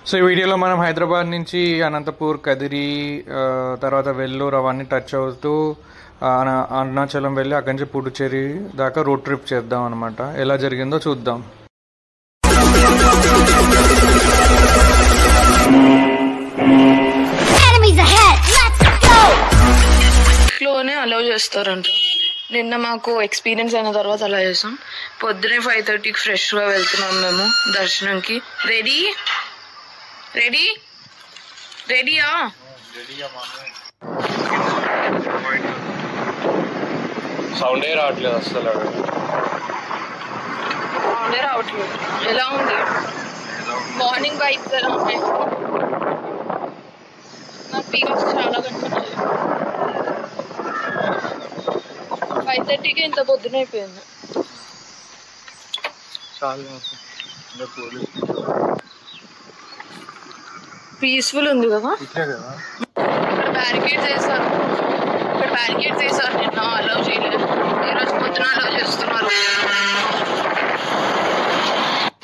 So ఈ వీడియోలో మనం హైదరాబాద్ నుంచి అనంతపూర్, కదిరి, తర్వాత వెల్లూరు అవన్నీ టచ్ అవుతూ అరుణాచలం వెళ్ళి అక్కడి నుంచి పుడుచేరి దాకా రోడ్ ట్రిప్ చేద్దాం అనమాట. ఎలా జరిగిందో చూద్దాం. లోనే అలౌ చేస్తారంట. నిన్న మాకు ఎక్స్పీరియన్స్ అయిన తర్వాత అలా చేసాం. పొద్దునే 5:30కి ఫ్రెష్గా వెళ్తున్నాం మేము దర్శనంకి. రెడీయా? సౌండే రావట్లేదు అసలు. సౌండే రావట్లేదు. ఎలా ఉంది మార్నింగ్ బైక్స్ ఎలా ఉన్నాయి? నాకు పీకాక్స్ చాలా కనిపించాయి. 5:30కి ఇంత పొద్దున అయిపోయింది. పీస్ఫుల్ ఉంది కదా. ఇక్కడ బ్యారికేడ్స్ వేసారు. నిన్న అలౌ చేయలేదు, ఈరోజు పొద్దున అలౌ చేస్తున్నారు.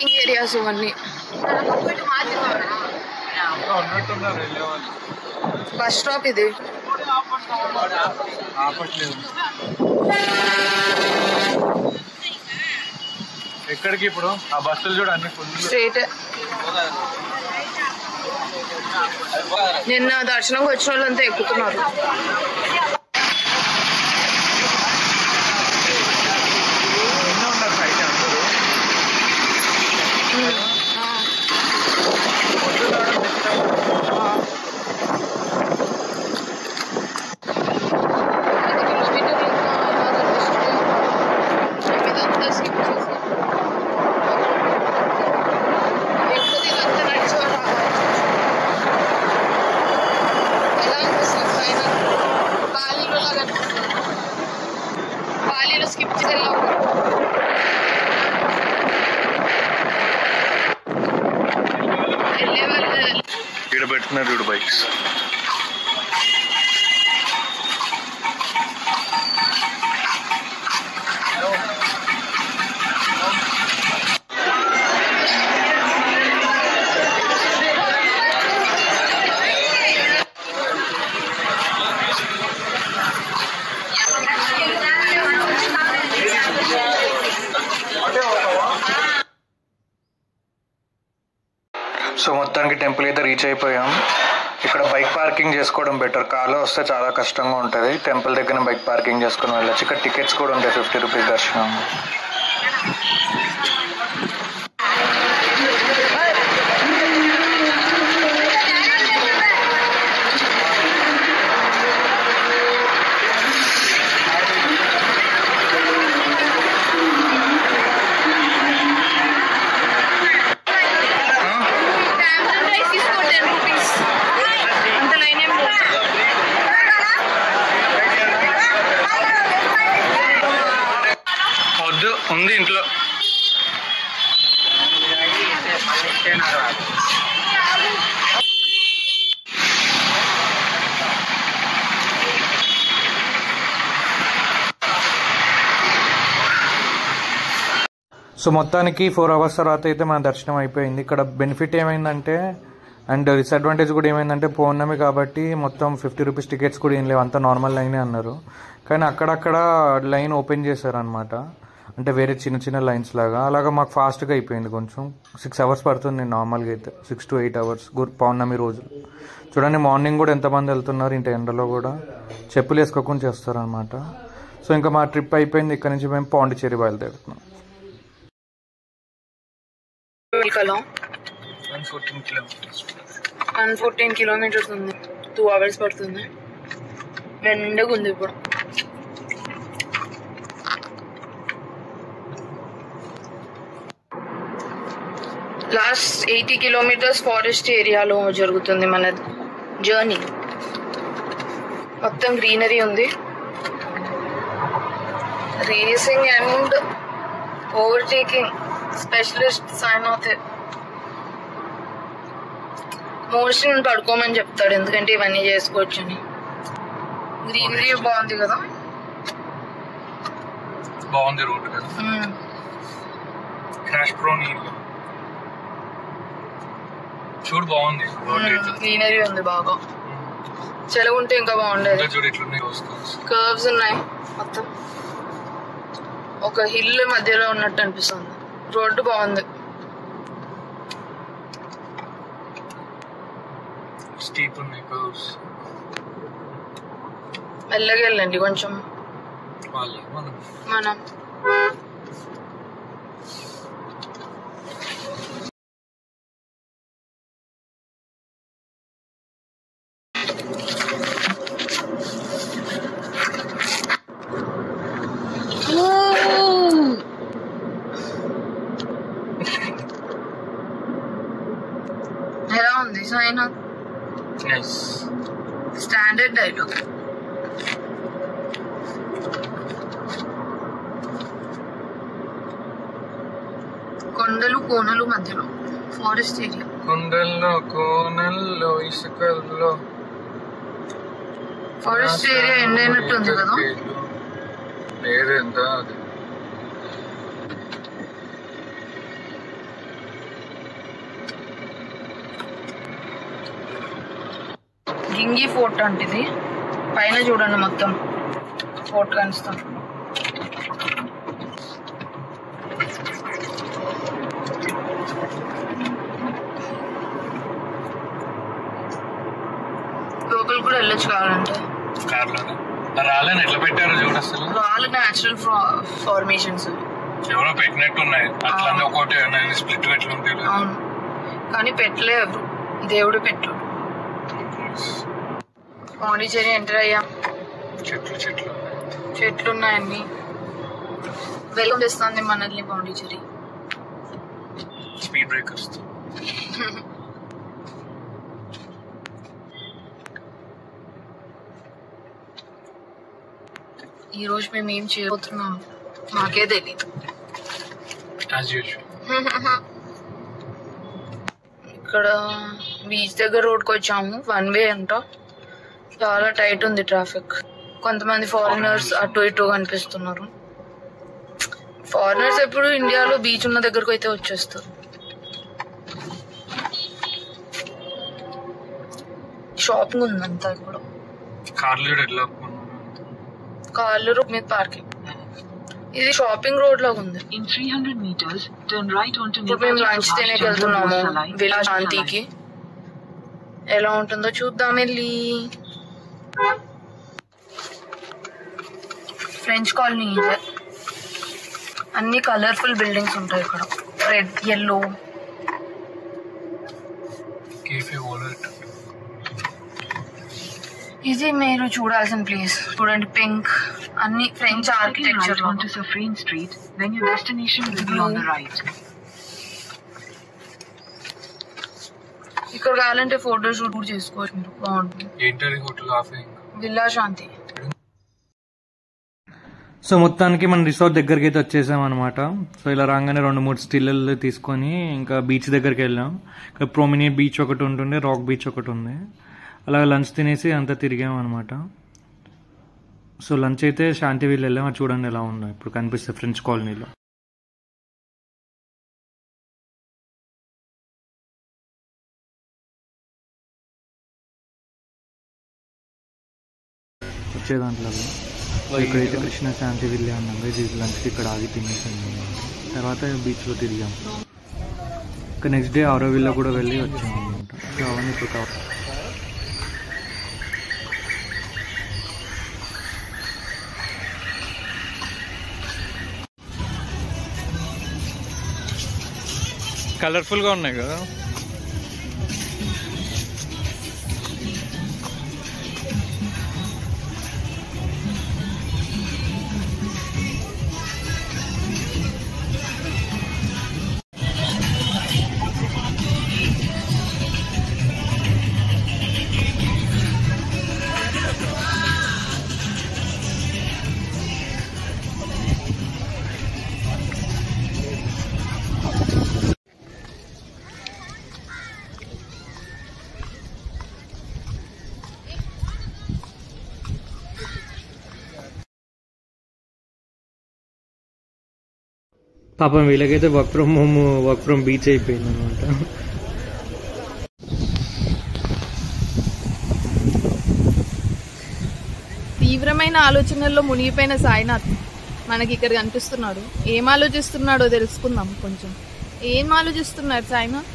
ఈ ఏరియాస్ ఇవన్నీ. బస్ స్టాప్ ఇది. ఎక్కడికి ఇప్పుడు ఆ బస్సులు చూడ అన్ని స్ట్రైట్. నిన్న దర్శనంకి వచ్చిన వాళ్ళంతా ఎక్కుతున్నారు. ఇక్కడ పెట్టుకున్నారు చూడు బైక్స్. సో మొత్తానికి టెంపుల్ అయితే రీచ్ అయిపోయాం. ఇక్కడ బైక్ పార్కింగ్ చేసుకోవడం బెటర్. కార్లో వస్తే చాలా కష్టంగా ఉంటుంది. టెంపుల్ దగ్గర బైక్ పార్కింగ్ చేసుకుని వెళ్ళచ్చు. ఇక్కడ టికెట్స్ కూడా ఉంటాయి, 50 రూపీస్ దర్శనం. ఉంది ఇంట్లో. సో మొత్తానికి 4 అవర్స్ తర్వాత అయితే మన దర్శనం అయిపోయింది. ఇక్కడ బెనిఫిట్ ఏమైందంటే, అండ్ డిసడ్వాంటేజ్ కూడా ఏమైందంటే, పౌర్ణమి కాబట్టి మొత్తం 50 రూపీస్ టికెట్స్ కూడా ఏం లేవు, అంతా నార్మల్ లైనే అన్నారు. కానీ అక్కడక్కడ లైన్ ఓపెన్ చేశారనమాట. అంటే వేరే చిన్న చిన్న లైన్స్ లాగా. అలాగా మాకు ఫాస్ట్గా అయిపోయింది. కొంచెం 6 అవర్స్ పడుతుంది నార్మల్గా అయితే. 6 to 8 అవర్స్ పౌర్ణమి రోజు. చూడండి మార్నింగ్ కూడా ఎంతమంది వెళ్తున్నారు. ఇంత ఎండలో కూడా చెప్పులు వేసుకోకుండా చేస్తారనమాట. సో ఇంకా మా ట్రిప్ అయిపోయింది. ఇక్కడ నుంచి మేము పాండిచ్చేరి బయలుదేరుతున్నాం. 114 కిలోమీటర్స్ ఉంది. 2 అవర్స్ పడుతుంది. ఎండగా ఉంది ఇప్పుడు. లాస్ట్ 80 కిలోమీటర్స్ ఫారెస్ట్ ఏరియాలో జరుగుతుంది మన జర్నీ. మొత్తం గ్రీనరీ ఉంది. Racing and overtaking specialist sign అవుతాయి. మోషన్ పడుకోమని చెప్తాడు, ఎందుకంటే ఇవన్నీ చేసుకోవచ్చు అని. గ్రీనరీ బాగుంది కదా. బాగుంది రోడ్ కదా. క్రాష్ ప్రోన్ చూడు బాగుంది, గ్రీనరీ ఉంది బాగా. చెలగుంటే ఇంకా బాగుండేది. కర్వ్స్ ఉన్నాయి మొత్తం, ఒక హిల్ మధ్యలో ఉన్నట్టు అనిపిస్తుంది. రోడ్డు బాగుంది. స్టీప్ ఉన్నాయి కర్వ్స్. మెల్లగా వెళ్ళండి కొంచెం. మనం ఎలా ఉంది సైన్? Standard dialogue. కొండలు కోనలు మధ్యలో ఫారెస్ట్ ఏరియా. కొండల్లో కోనల్లో ఇసుకల్లో ఫారెస్ట్ ఏరియా ఎండ్ అయినట్టుంది కదా. లేదంతా అది. గింగి ఫోర్ట్ అంటేది. పైన చూడండి మొత్తం ఫోర్ట్ కనిపిస్తుంది. లోపల కూడా వెళ్ళొచ్చు కావాలంటే. రాళ్ళని ఎట్లా పెట్టారో చూడు. అసలు రాళ్ళు న్యాచురల్ ఫార్మేషన్స్ ఎవరో పెట్టినట్టు ఉన్నాయి. అట్లా ఒకటి స్ప్లిట్ ఎట్లా ఉంటాయి. అవును, కానీ పెట్టలే ఎవరు, దేవుడు పెట్టు. పాండిచేరి ఎంటర్ అయ్యాం. చెట్లు ఉన్నాయండి. వెల్కమ్ చేస్తుంది మనల్ని పాండిచేరి. Speed breakers. ఈ రోజు మేము ఏం చేయబోతున్నాం మాకే తెలీదు. ఇక్కడ బీచ్ దగ్గర రోడ్కి వచ్చాము. 1 వే అంట, చాలా టైట్ ఉంది ట్రాఫిక్. కొంతమంది ఫారినర్స్ అటు ఇటు కనిపిస్తున్నారు. ఫారినర్స్ ఎప్పుడు ఇండియాలో బీచ్ ఉన్న దగ్గరకు అయితే వచ్చేస్తారు. షాపింగ్ ఉందంతా. ఇప్పుడు కార్లు రోడ్ మీద పార్కింగ్. ఇది షాపింగ్ రోడ్ లాగా ఉంది. ఇప్పుడు మేము లంచ్ తినేకి వెళ్తున్నాము విలా శాంతికి. ఎలా ఉంటుందో చూద్దాం వెళ్ళి. ఫ్రెంచ్ కాలనీ ఇదే. అన్ని కలర్ఫుల్ బిల్డింగ్స్ ఉంటాయి ఇక్కడ. Red, yellow. ఇది మీరు చూడాల్సిన ప్లేస్. చూడండి, పింక్, అన్ని ఫ్రెంచ్ ఆర్కిటెక్చర్. ఇక్కడ కావాలంటే ఫోటో షూట్ కూడా చేసుకోవచ్చు మీరు, బాగుంటుంది. విలా శాంతి. సో మొత్తానికి మనం రిసార్ట్ దగ్గరికి అయితే వచ్చేసాం అనమాట. సో ఇలా రాగానే 2-3 స్టిల్లు తీసుకొని ఇంకా బీచ్ దగ్గరికి వెళ్ళాం. ఇక్కడ ప్రోమినియర్ బీచ్ ఒకటి ఉంటుండే, రాక్ బీచ్ ఒకటి ఉంది. అలాగే లంచ్ తినేసి అంతా తిరిగాం అనమాట. సో లంచ్ అయితే శాంతి వీళ్ళు వెళ్ళాం. అది చూడండి ఎలా ఉందో ఇప్పుడు కనిపిస్తుంది ఫ్రెంచ్ కాలనీలో. వచ్చే దాంట్లో ఇక్కడైతే కృష్ణ శాంతి వెళ్ళి అన్నాం. లంచ్కి ఇక్కడ ఆగి తినేసాను. తర్వాత బీచ్లో తిరిగాం. ఇంకా నెక్స్ట్ డే ఆరోవిల్లో కూడా వెళ్ళి వచ్చాం అనమాట. సో అవన్నీ ఇప్పుడు కావాలి. కలర్ఫుల్గా ఉన్నాయి కదా. పాపం వీళ్ళకైతే work from home, work from beach అయిపోయింది అనమాట. తీవ్రమైన ఆలోచనల్లో మునిగిపోయిన సాయినాథ్ మనకి ఇక్కడ కనిపిస్తున్నాడు. ఏం ఆలోచిస్తున్నాడో తెలుసుకుందాం. కొంచెం ఏం ఆలోచిస్తున్నాడు సాయినాథ్?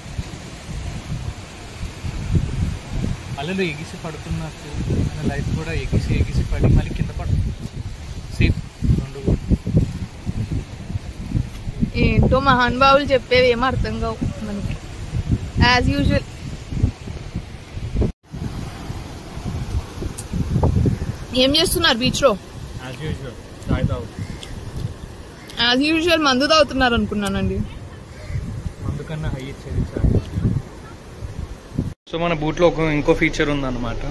అల్లలు ఎగిసి పడుతున్నట్టు లైఫ్ కూడా ఎగిసి పడి మళ్ళీ కింద పడుతుంది. సేఫ్ ఏంటో మహానుభావులు చెప్పేవి ఏమో అర్థం కావు మనకి. యాజ్ యూజువల్ ఏం చేస్తున్నారు బీచ్ లో? యాజ్ యూజువల్ మందు తాగుతున్నారు అనుకున్నానండి. మందు కన్నా హై ఇచ్చేది. సో మన బూట్లో ఇంకో ఫీచర్ ఉందన్నమాట.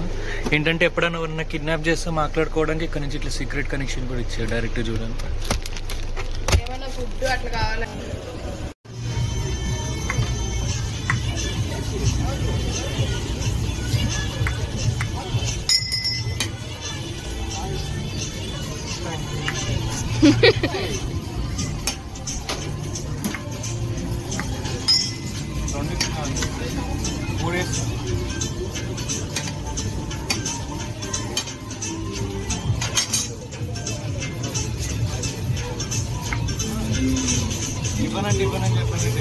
ఏంటంటే ఎప్పుడైనా ఎవరైనా కిడ్నాప్ చేస్తే మాట్లాడుకోవడానికి ఇక్కడ నుంచి ఇట్లా సీక్రెట్ కనెక్షన్ కూడా ఇచ్చారు డైరెక్ట్ చూడండి. ఏమైనా ఫుడ్ అట్లా కావాలి. ఇవ్వనండి చెప్పండి.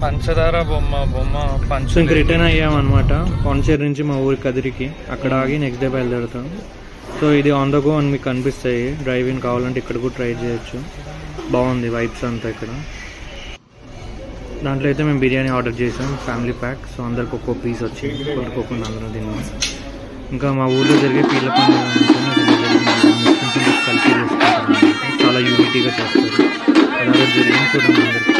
పంచదార బొమ్మ ఇంక రిటర్న్ అయ్యామన్నమాట. పాండిచేరి నుంచి మా ఊరి కదిరికి అక్కడ ఆగి నెక్స్ట్ డే బయలుదేరుతాం. సో ఇది ఆన్ ద గో అని మీకు కనిపిస్తాయి. డ్రైవింగ్ కావాలంటే ఇక్కడ కూడా ట్రై చేయొచ్చు. బాగుంది వైబ్స్ అంతా ఇక్కడ. దాంట్లో అయితే మేము బిర్యానీ ఆర్డర్ చేసాం ఫ్యామిలీ ప్యాక్. సో అందరికి ఒక్కో పీస్ వచ్చి కొట్టుకోకుండా అందరం తిన్నాం. ఇంకా మా ఊర్లో జరిగే పీర్ల పండుగ కలిసి చేసుకుంటారు. చాలా యూనిటీగా చేస్తారు. అలాగే జరిగింది చూడండి అందరికి.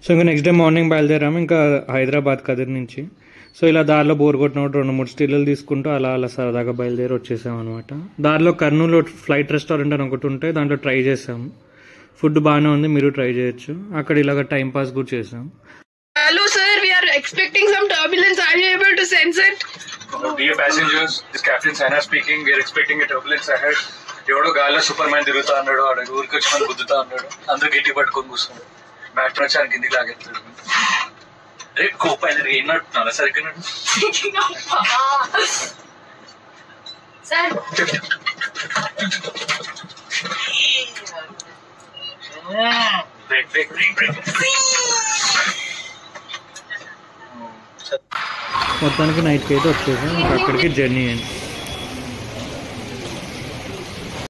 సో ఇంకా నెక్స్ట్ డే మార్నింగ్ బయలుదేరాము ఇంకా హైదరాబాద్ కదిరి నుంచి. సో ఇలా దారిలో బోర్ కొట్టినప్పుడు 2-3 స్టిల్లు తీసుకుంటూ అలా సరదాగా బయలుదేరి వచ్చేసాం అనమాట. దారిలో కర్నూలు ఫ్లైట్ రెస్టారెంట్ అని ఒకటి ఉంటే దాంట్లో ట్రై చేసాము. ఫుడ్ బాగానే ఉంది, మీరు ట్రై చేయొచ్చు. అక్కడ ఇలాగ టైం పాస్ కూడా చేసాం. Hello sir, we are expecting some turbulence. Are you able to sense it? Dear passengers, this Captain Saina speaking. We are expecting a turbulence ahead. ఎవడో గాల్లో సూపర్ మ్యాన్ తిరుగుతా అన్నాడు, ఆడ ఊరికి వచ్చి మనం గుద్దుతా అన్నాడు. అందరూ గట్టి పట్టుకొని కూర్చున్నాడు. బ్యాట్ ప్రచారం కిందికి లాగెత్తాడు. అరే కోపైన ఏమట్టున్నారా సరిగ్గా మొత్తానికి నైట్కి అయితే వచ్చేసాం. అక్కడికి జర్నీ అయింది.